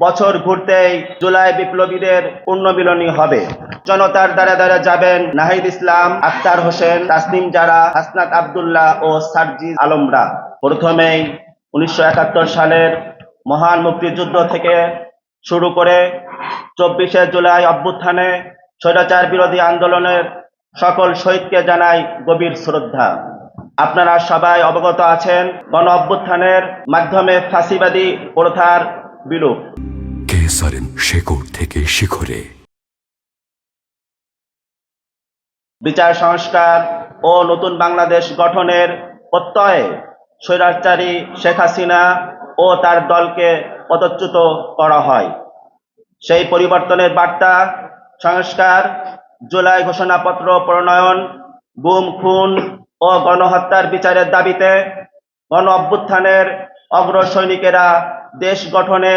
বছর ঘুরতেই জুলাই বিপ্লবীদের পুনর্মিলনী হবে। জনতার দ্বারে দ্বারে যাবেন নাহিদ ইসলাম, আখতার হোসেন, তাসনিম জারা, হাসনাত আব্দুল্লাহ ও সার্জিস আলমরা। প্রথমেই 1971 সালের মহান মুক্তিযুদ্ধ থেকে শুরু করে 24শে জুলাই অভ্যুত্থানে স্বৈরাচার বিরোধী আন্দোলনের সকল শহীদকে জানাই গভীর শ্রদ্ধা। আপনারা সবাই অবগত আছেন, গণ অভ্যুত্থানের মাধ্যমে ফাঁসিবাদী প্রথার বিলোপ, কেসারের শেকড় থেকে শিখরে, বিচার সংস্কার ও নতুন বাংলাদেশ গঠনের প্রত্যয়ে স্বৈরাচারী শেখ হাসিনা ও তার দলকে পদচ্যুত করা হয়। সেই পরিবর্তনের বার্তা, সংস্কার, জুলাই ঘোষণাপত্র প্রণয়ন, গুম খুন ও গণহত্যার বিচারের দাবিতে গণ অভ্যুত্থানের অগ্রসৈনিকেরা দেশ গঠনে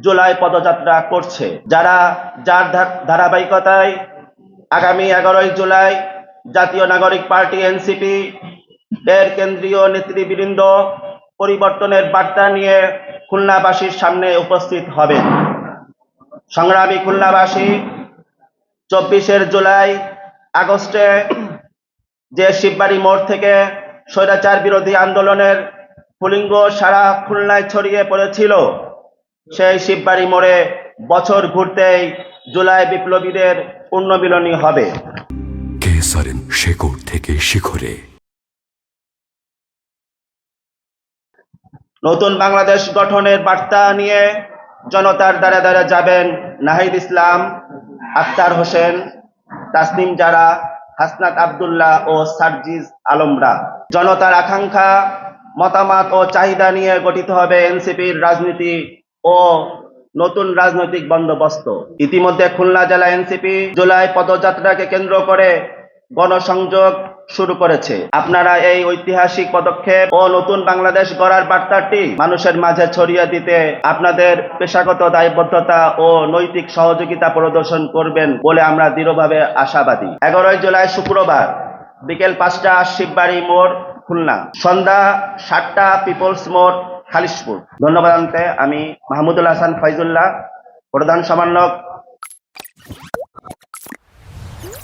জুলাই পদযাত্রা করছে, যার ধারাবাহিকতায় আগামী 11ই জুলাই জাতীয় নাগরিক পার্টি এনসিপি এর কেন্দ্রীয় নেতৃবৃন্দ পরিবর্তনের বার্তা নিয়ে খুলনাবাসীর সামনে উপস্থিত হবেন। সংগ্রামী খুলনাবাসী, 24শে জুলাই আগস্টে যে শিববাড়ি মোড় থেকে স্বৈরাচার বিরোধী আন্দোলনের স্ফুলিঙ্গ সারা খুলনায় ছড়িয়ে পড়েছিল, সেই শিববাড়ি মোড়ে বছর ঘুরতেই জুলাই বিপ্লবীদের পুনর্মিলনী হবে। কেসারের শেকড় থেকে শিখরে, নতুন বাংলাদেশ গঠনের বার্তা নিয়ে জনতার দ্বারে দ্বারে যাবেন নাহিদ ইসলাম, আখতার হোসেন, তাসনিম জারা, হাসনাত আব্দুল্লাহ ও সার্জিস আলমরা। জনতার আকাঙ্ক্ষা, মতামত ও চাহিদা নিয়ে গঠিত হবে এনসিপির রাজনীতি ও নতুন রাজনৈতিক বন্দোবস্ত। ইতিমধ্যে খুলনা জেলা এনসিপি জুলাই পদযাত্রাকে কেন্দ্র করে গণসংযোগ শুরু করেছে। আপনারা এই ঐতিহাসিক পদক্ষেপ ও নতুন বাংলাদেশ গড়ার বার্তাটি মানুষের মাঝে ছড়িয়ে দিতে আপনাদের পেশাগত দায়বদ্ধতা ও নৈতিক সহযোগিতা প্রদর্শন করবেন বলে আমরা দৃঢ়ভাবে আশাবাদী। 11ই জুলাই শুক্রবার বিকেল 5টা শিববাড়ি মোড় খুলনা, সন্ধ্যা 7টা পিপলস মোড় খালিশপুর। ধন্যবাদ। আমি মাহমুদুল হাসান ফয়জুল্লাহ, প্রধান সমন্বয়ক